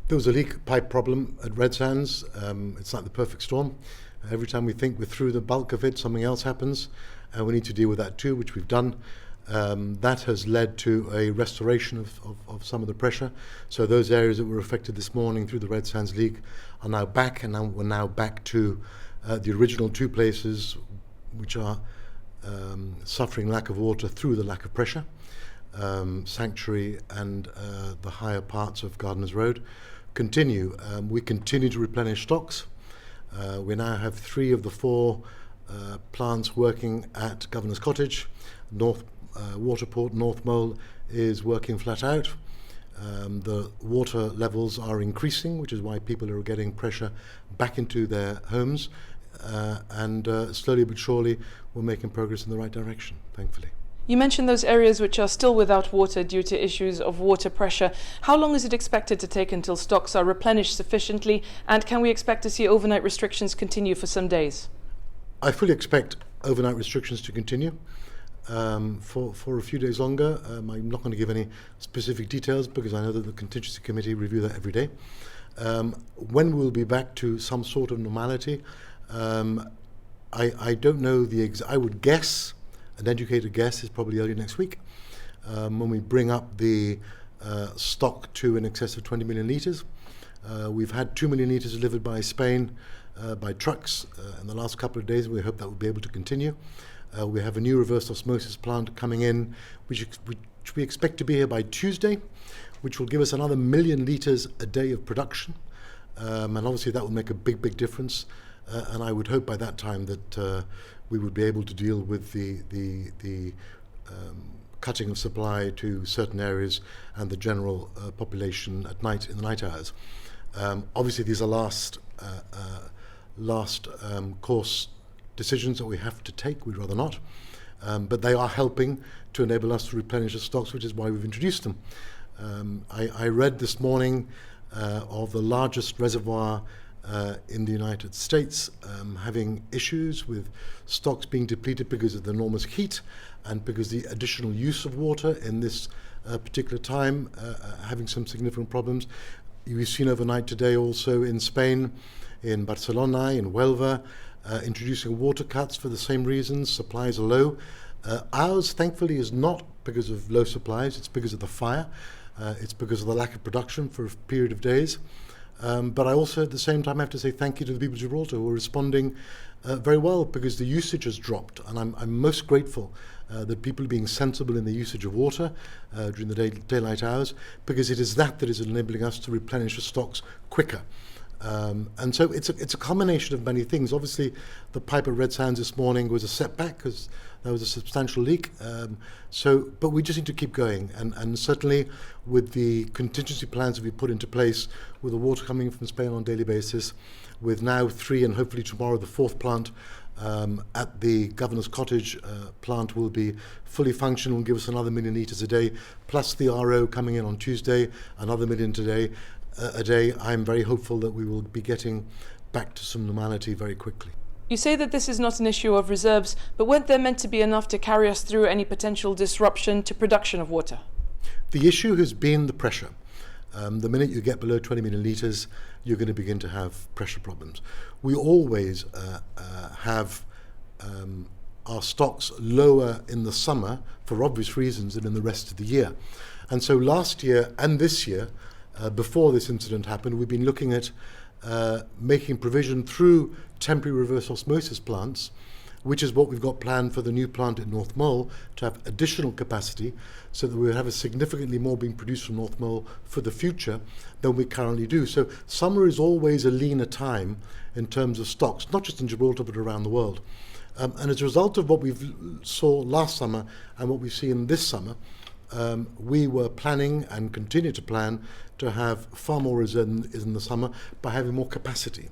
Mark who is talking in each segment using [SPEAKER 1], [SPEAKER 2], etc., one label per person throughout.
[SPEAKER 1] There was a leak pipe problem at Red Sands. It's like the perfect storm. Every time we think we're through the bulk of it, something else happens, and we need to deal with that too, which we've done. That has led to a restoration of some of the pressure. So those areas that were affected this morning through the Red Sands leak are now back, and we're now back to the original two places which are suffering lack of water through the lack of pressure. Sanctuary and the higher parts of Gardeners Road continue. We continue to replenish stocks. We now have 3 of the 4 plants working at Governors Cottage. North Waterport, North Mole is working flat out. The water levels are increasing, which is why people are getting pressure back into their homes. And slowly but surely, we're making progress in the right direction, thankfully.
[SPEAKER 2] You mentioned those areas which are still without water due to issues of water pressure. How long is it expected to take until stocks are replenished sufficiently, and can we expect to see overnight restrictions continue for some days?
[SPEAKER 1] I fully expect overnight restrictions to continue for a few days longer. I'm not going to give any specific details because I know that the contingency committee review that every day. When we'll be back to some sort of normality, I don't know I would guess, an educated guess is probably early next week, when we bring up the stock to in excess of 20 million litres. We've had 2 million litres delivered by Spain by trucks in the last couple of days, and we hope that will be able to continue. We have a new reverse osmosis plant coming in, which we expect to be here by Tuesday, which will give us another 1 million litres a day of production. And obviously that will make a big difference. And I would hope by that time that we would be able to deal with the cutting of supply to certain areas and the general population at night, in the night hours. Obviously these are last course decisions that we have to take. We'd rather not, but they are helping to enable us to replenish the stocks, which is why we've introduced them. I read this morning of the largest reservoir in the United States having issues with stocks being depleted because of the enormous heat and because the additional use of water in this particular time having some significant problems. We've seen overnight today also in Spain, in Barcelona, in Huelva, introducing water cuts for the same reasons. Supplies are low. Ours, thankfully, is not because of low supplies. It's because of the fire. It's because of the lack of production for a period of days. But I also, at the same time, have to say thank you to the people of Gibraltar who are responding very well, because the usage has dropped. And I'm most grateful that people are being sensible in the usage of water during the daylight hours, because it is that is enabling us to replenish the stocks quicker. And so it's a combination of many things. Obviously, the pipe at Red Sands this morning was a setback because there was a substantial leak. But we just need to keep going. And certainly with the contingency plans that we put into place, with the water coming from Spain on a daily basis, with now 3 and hopefully tomorrow the 4th plant at the Governors Cottage plant will be fully functional and give us another 1 million litres a day, plus the RO coming in on Tuesday, another 1 million today. A day, I'm very hopeful that we will be getting back to some normality very quickly.
[SPEAKER 2] You say that this is not an issue of reserves, but weren't there meant to be enough to carry us through any potential disruption to production of water?
[SPEAKER 1] The issue has been the pressure. The minute you get below 20 million litres, you're going to begin to have pressure problems. We always have our stocks lower in the summer for obvious reasons than in the rest of the year. And so last year and this year, before this incident happened, we've been looking at making provision through temporary reverse osmosis plants, which is what we've got planned for the new plant at North Mole, to have additional capacity so that we'll have a significantly more being produced from North Mole for the future than we currently do. So summer is always a leaner time in terms of stocks, not just in Gibraltar but around the world. And as a result of what we saw last summer and what we've seen this summer, we were planning and continue to plan to have far more reserves in the summer by having more capacity.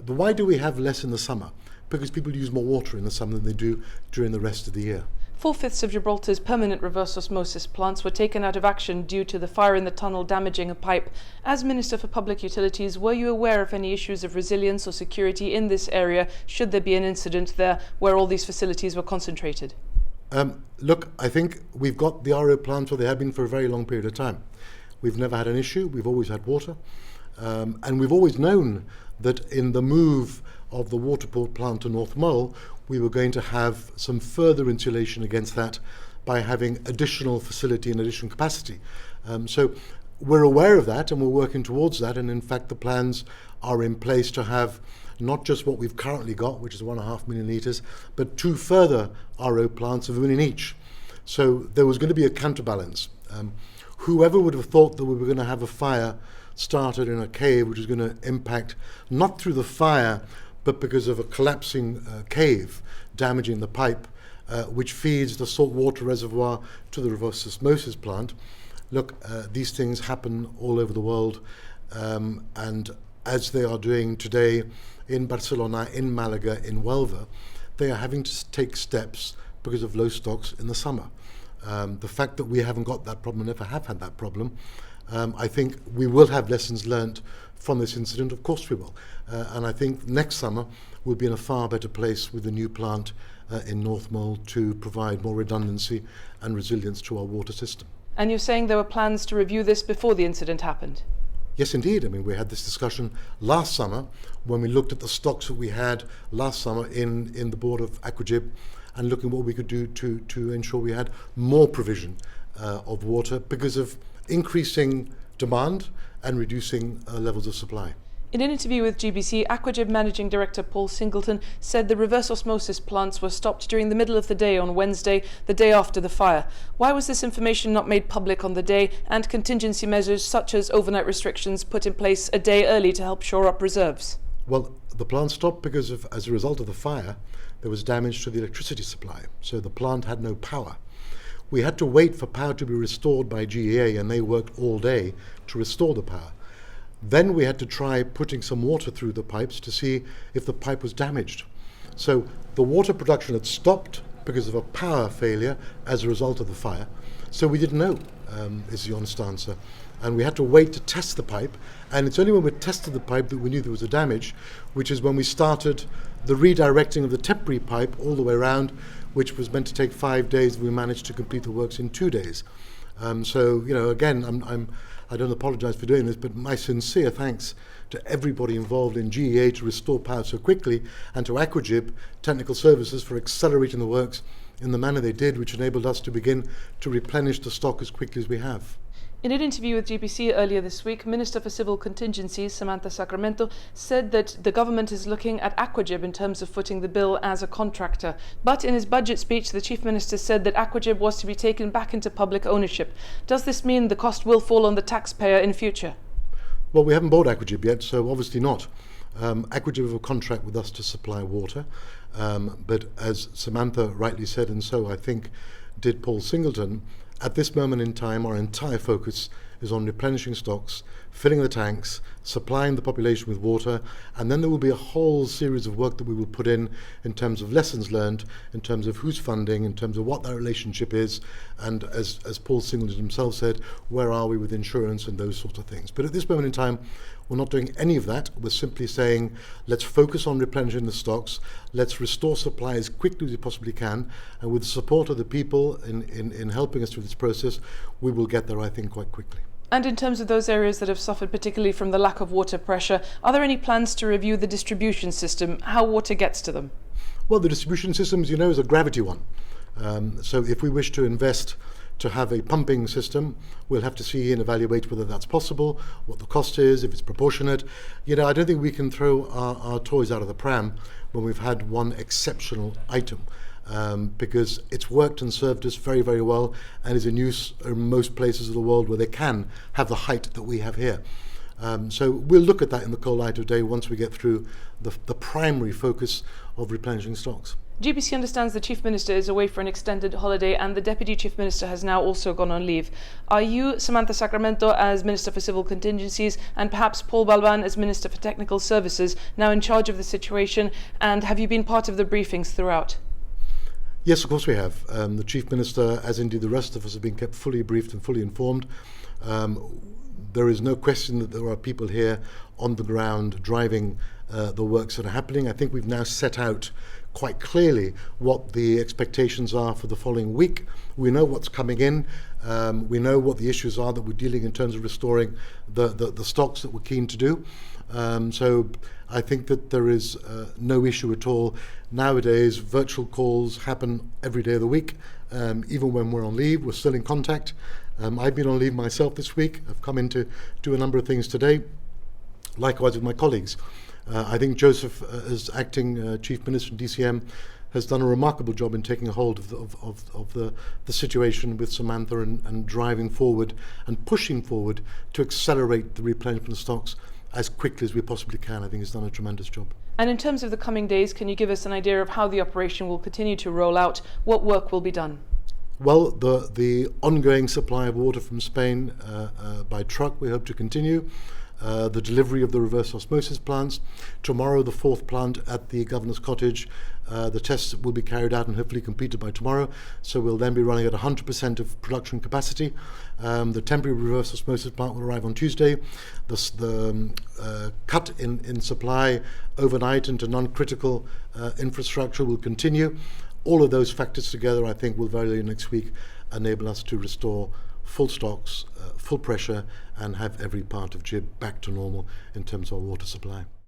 [SPEAKER 1] But why do we have less in the summer? Because people use more water in the summer than they do during the rest of the year.
[SPEAKER 2] 4/5 of Gibraltar's permanent reverse osmosis plants were taken out of action due to the fire in the tunnel damaging a pipe. As Minister for Public Utilities, were you aware of any issues of resilience or security in this area should there be an incident there where all these facilities were concentrated?
[SPEAKER 1] Look, I think we've got the RO plants where they have been for a very long period of time. we've never had an issue. We've always had water. And we've always known that in the move of the waterport plant to North Mole, we were going to have some further insulation against that by having additional facility and additional capacity. So we're aware of that and we're working towards that. And in fact, the plans are in place to have not just what we've currently got, which is 1.5 million litres, but 2 further RO plants of 1 million each. So there was going to be a counterbalance. Whoever would have thought that we were going to have a fire started in a cave, which is going to impact not through the fire, but because of a collapsing cave damaging the pipe, which feeds the saltwater reservoir to the reverse osmosis plant. Look, these things happen all over the world, and as they are doing today in Barcelona, in Malaga, in Huelva, they are having to take steps because of low stocks in the summer. The fact that we haven't got that problem, never have had that problem, I think we will have lessons learnt from this incident. Of course we will. And I think next summer we'll be in a far better place with the new plant in North Mole to provide more redundancy and resilience to our water system.
[SPEAKER 2] And you're saying there were plans to review this before the incident happened?
[SPEAKER 1] Yes, indeed. I mean, we had this discussion last summer when we looked at the stocks that we had last summer in the board of Aquagib and looking what we could do to ensure we had more provision of water because of increasing demand and reducing levels of supply.
[SPEAKER 2] In an interview with GBC, Aquagib Managing Director Paul Singleton said the reverse osmosis plants were stopped during the middle of the day on Wednesday, the day after the fire. Why was this information not made public on the day, and contingency measures such as overnight restrictions put in place a day early to help shore up reserves?
[SPEAKER 1] Well, the plant stopped because as a result of the fire, there was damage to the electricity supply, so the plant had no power. We had to wait for power to be restored by GEA, and they worked all day to restore the power. Then we had to try putting some water through the pipes to see if the pipe was damaged. So the water production had stopped because of a power failure as a result of the fire. So we didn't know, is the honest answer. And we had to wait to test the pipe. And it's only when we tested the pipe that we knew there was a damage, which is when we started the redirecting of the temporary pipe all the way around, which was meant to take 5 days. We managed to complete the works in 2 days. So, you know, again, I don't apologise for doing this, but my sincere thanks to everybody involved in GEA to restore power so quickly, and to Aquagib Technical Services for accelerating the works in the manner they did, which enabled us to begin to replenish the stock as quickly as we have.
[SPEAKER 2] In an interview with GBC earlier this week, Minister for Civil Contingencies, Samantha Sacramento, said that the government is looking at Aquagib in terms of footing the bill as a contractor. But in his budget speech, the Chief Minister said that Aquagib was to be taken back into public ownership. Does this mean the cost will fall on the taxpayer in future?
[SPEAKER 1] Well, we haven't bought Aquagib yet, so obviously not. Aquagib have a contract with us to supply water, but as Samantha rightly said, and so I think did Paul Singleton, at this moment in time, our entire focus is on replenishing stocks, filling the tanks, supplying the population with water, and then there will be a whole series of work that we will put in terms of lessons learned, in terms of who's funding, in terms of what that relationship is, and as Paul Singleton himself said, where are we with insurance and those sorts of things. But at this moment in time, we're not doing any of that. We're simply saying, let's focus on replenishing the stocks, let's restore supply as quickly as we possibly can, and with the support of the people in helping us through this process, we will get there, I think, quite quickly.
[SPEAKER 2] And in terms of those areas that have suffered particularly from the lack of water pressure, are there any plans to review the distribution system, how water gets to them?
[SPEAKER 1] Well, the distribution system, as you know, is a gravity one. So if we wish to invest to have a pumping system, we'll have to see and evaluate whether that's possible, what the cost is, if it's proportionate. You know, I don't think we can throw our toys out of the pram when we've had one exceptional item. Because it's worked and served us very, very well and is in use in most places of the world where they can have the height that we have here. So we'll look at that in the cold light of day once we get through the primary focus of replenishing stocks.
[SPEAKER 2] GBC understands the Chief Minister is away for an extended holiday and the Deputy Chief Minister has now also gone on leave. Are you, Samantha Sacramento, as Minister for Civil Contingencies, and perhaps Paul Balban as Minister for Technical Services, now in charge of the situation, and have you been part of the briefings throughout?
[SPEAKER 1] Yes, of course we have. The Chief Minister, as indeed the rest of us, have been kept fully briefed and fully informed. There is no question that there are people here on the ground driving the works that are happening. I think we've now set out quite clearly what the expectations are for the following week. We know what's coming in. We know what the issues are that we're dealing in terms of restoring the stocks that we're keen to do. So I think that there is no issue at all. Nowadays, virtual calls happen every day of the week. Even when we're on leave, we're still in contact. I've been on leave myself this week. I've come in to do a number of things today. Likewise with my colleagues. I think Joseph, as acting Chief Minister and DCM, has done a remarkable job in taking a hold of the situation with Samantha and driving forward and pushing forward to accelerate the replenishment of stocks as quickly as we possibly can. I think he's done a tremendous job.
[SPEAKER 2] And in terms of the coming days, can you give us an idea of how the operation will continue to roll out? What work will be done?
[SPEAKER 1] Well, the ongoing supply of water from Spain by truck we hope to continue. The delivery of the reverse osmosis plants. Tomorrow, the 4th plant at the Governors Cottage. The tests will be carried out and hopefully completed by tomorrow. So we'll then be running at 100% of production capacity. The temporary reverse osmosis plant will arrive on Tuesday. The cut in supply overnight into non-critical infrastructure will continue. All of those factors together, I think, will very early next week enable us to restore full stocks, full pressure, and have every part of GIB back to normal in terms of water supply.